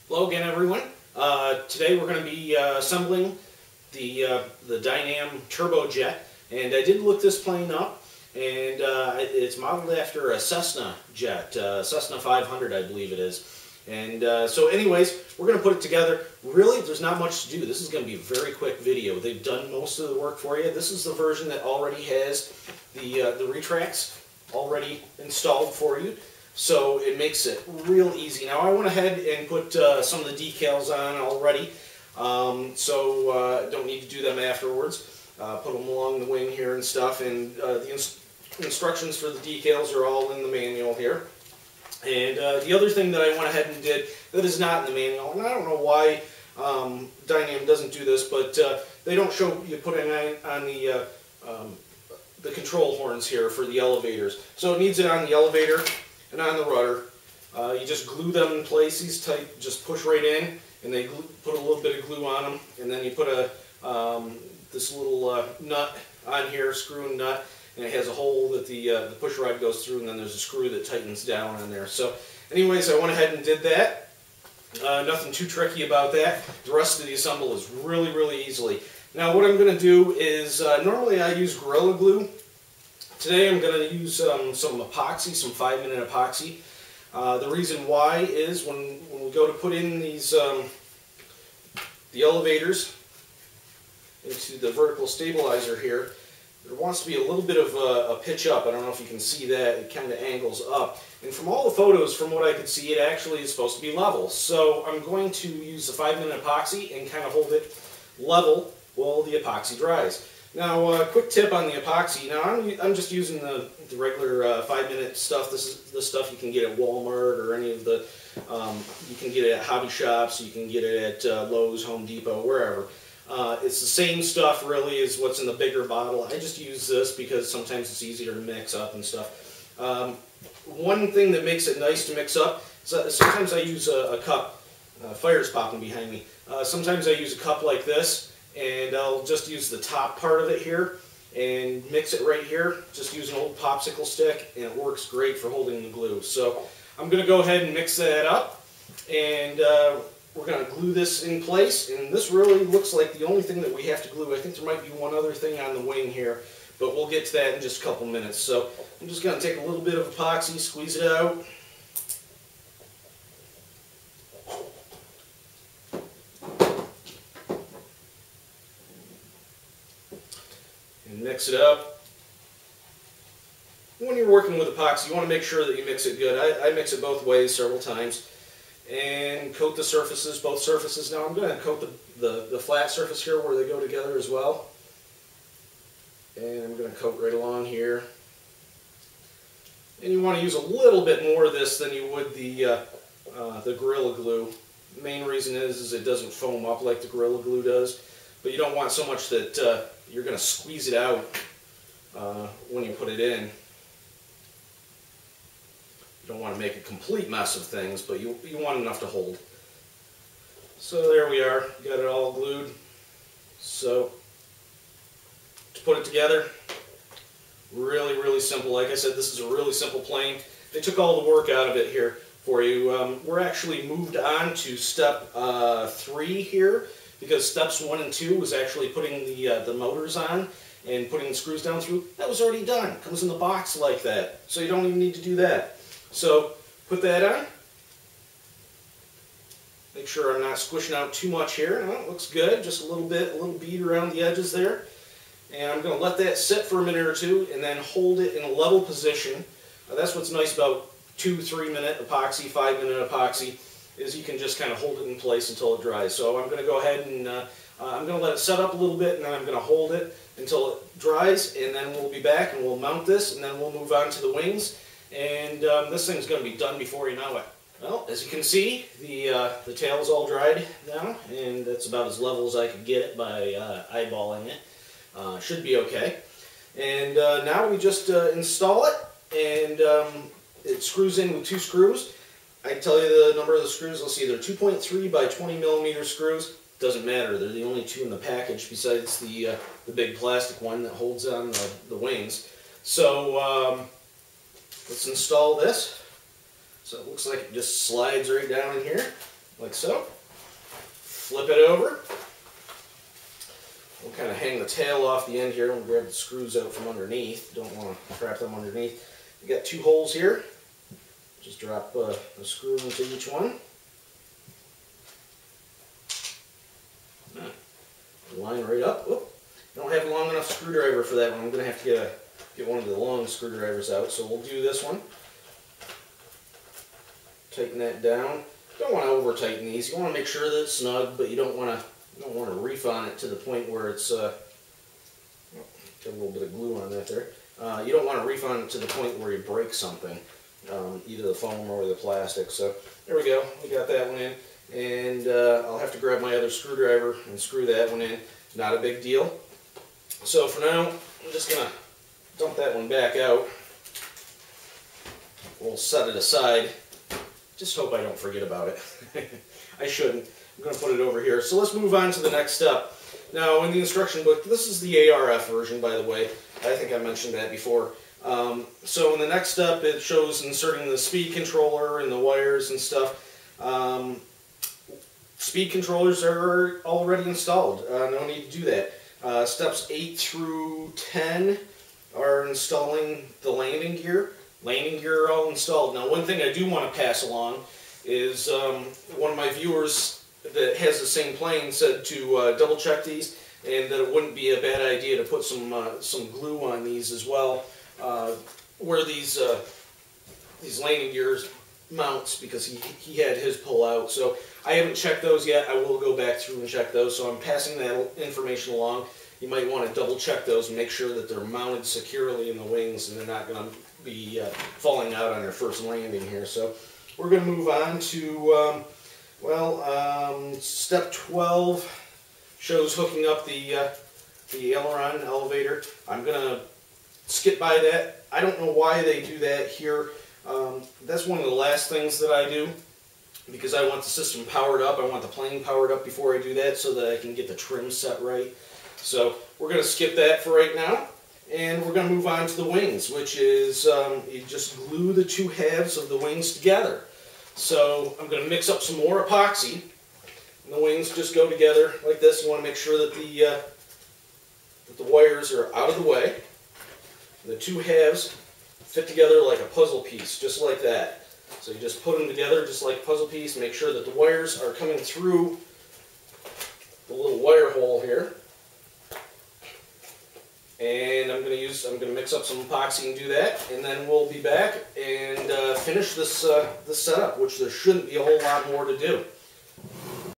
Hello again, everyone. Today we're going to be assembling the Dynam TurboJet, and I did look this plane up, and it's modeled after a Cessna jet, Cessna 500, I believe it is. And so, anyways, we're going to put it together. Really, there's not much to do. This is going to be a very quick video. They've done most of the work for you. This is the version that already has the retracts already installed for you. So it makes it real easy. Now I went ahead and put some of the decals on already, so don't need to do them afterwards. Put them along the wing here and stuff, and the instructions for the decals are all in the manual here. And the other thing that I went ahead and did that is not in the manual, and I don't know why Dynam doesn't do this, but they don't show you putting on the control horns here for the elevators. So it needs it on the elevator and on the rudder. You just glue them in place. These type just push right in, and they put a little bit of glue on them, and then you put this little nut on here, screw and nut, and it has a hole that the push rod goes through, and then there's a screw that tightens down on there. So anyways, I went ahead and did that. Nothing too tricky about that. The rest of the assembly is really easily. Now what I'm going to do is, normally I use Gorilla Glue. Today I'm going to use some epoxy, some 5-minute epoxy. The reason why is when we go to put in these the elevators into the vertical stabilizer here, there wants to be a little bit of a pitch up. I don't know if you can see that. It kind of angles up. And from all the photos, from what I could see, it actually is supposed to be level. So I'm going to use the 5-minute epoxy and kind of hold it level while the epoxy dries. Now, quick tip on the epoxy. Now, I'm just using the regular 5-minute stuff. This is the stuff you can get at Walmart or any of the. You can get it at hobby shops. You can get it at Lowe's, Home Depot, wherever. It's the same stuff, really, as what's in the bigger bottle. I just use this because sometimes it's easier to mix up and stuff. One thing that makes it nice to mix up is sometimes I use a cup. Fire's popping behind me. Sometimes I use a cup like this. And I'll just use the top part of it here and mix it right here. Just use an old popsicle stick, and it works great for holding the glue. So I'm going to go ahead and mix that up, and we're going to glue this in place. And this really looks like the only thing that we have to glue. I think there might be one other thing on the wing here, but we'll get to that in just a couple minutes. So I'm just going to take a little bit of epoxy, squeeze it out. And mix it up. When you're working with epoxy, you want to make sure that you mix it good. I mix it both ways several times. And coat the surfaces, both surfaces. Now I'm going to coat the flat surface here where they go together as well. And I'm going to coat right along here. And you want to use a little bit more of this than you would the Gorilla Glue. The main reason is it doesn't foam up like the Gorilla Glue does. But you don't want so much that you're going to squeeze it out when you put it in. You don't want to make a complete mess of things, but you want enough to hold. So there we are. Got it all glued. So to put it together, really simple. Like I said, this is a really simple plane. They took all the work out of it here for you. We're actually moved on to step 3 here, because steps 1 and 2 was actually putting the motors on and putting the screws down through. That was already done. It comes in the box like that. So you don't even need to do that. So put that on. Make sure I'm not squishing out too much here. Well, it looks good. Just a little bead around the edges there. And I'm going to let that sit for a minute or two and then hold it in a level position. That's what's nice about 2-3-minute epoxy, 5-minute epoxy, is you can just kind of hold it in place until it dries. So I'm going to go ahead and I'm going to let it set up a little bit, and then I'm going to hold it until it dries, and then we'll be back and we'll mount this, and then we'll move on to the wings. And this thing's going to be done before you know it. Well, as you can see, the tail is all dried now, and that's about as level as I could get it by eyeballing it. Should be okay. And now we just install it, and it screws in with 2 screws. I can tell you the number of the screws. Let's see, they're 2.3 by 20 millimeter screws. Doesn't matter. They're the only 2 in the package besides the big plastic one that holds on the wings. So let's install this. So it looks like it just slides right down in here. like so. Flip it over. We'll kind of hang the tail off the end here and grab the screws out from underneath. Don't want to trap them underneath. You got 2 holes here. Just drop a screw into each one. Line right up. Whoop. I don't have a long enough screwdriver for that one. I'm going to have to get one of the long screwdrivers out. So we'll do this one. Tighten that down. Don't want to over tighten these. You want to make sure that it's snug, but you don't want to reef on it to the point where it's got a little bit of glue on that there. You don't want to reef on it to the point where you break something, either the foam or the plastic. So there we go. We got that one in, and I'll have to grab my other screwdriver and screw that one in. Not a big deal. So for now, I'm just gonna dump that one back out. We'll set it aside. Just hope I don't forget about it. I shouldn't. I'm going to put it over here. So let's move on to the next step. Now, in the instruction book, this is the ARF version, by the way. I think I mentioned that before. So in the next step, it shows inserting the speed controller and the wires and stuff. Speed controllers are already installed. No need to do that. Steps 8 through 10 are installing the landing gear. Landing gear are all installed. Now, one thing I do want to pass along is one of my viewers that has the same plane said to double check these, and that it wouldn't be a bad idea to put some glue on these as well, where these landing gears mounts, because he had his pull out. So I haven't checked those yet. I will go back through and check those. So I'm passing that information along. You might want to double check those and make sure that they're mounted securely in the wings and they're not going to be falling out on their first landing here. So we're going to move on to, step 12 shows hooking up the aileron elevator. I'm going to skip by that. I don't know why they do that here. That's one of the last things that I do, because I want the system powered up. I want the plane powered up before I do that so that I can get the trim set right. So we're going to skip that for right now, and we're going to move on to the wings, which is you just glue the 2 halves of the wings together. So I'm going to mix up some more epoxy, and the wings just go together like this. You want to make sure that the wires are out of the way. The 2 halves fit together like a puzzle piece, just like that. So you just put them together just like a puzzle piece. Make sure that the wires are coming through the little wire hole here. And I'm going to mix up some epoxy and do that, and then we'll be back and finish this setup, which there shouldn't be a whole lot more to do.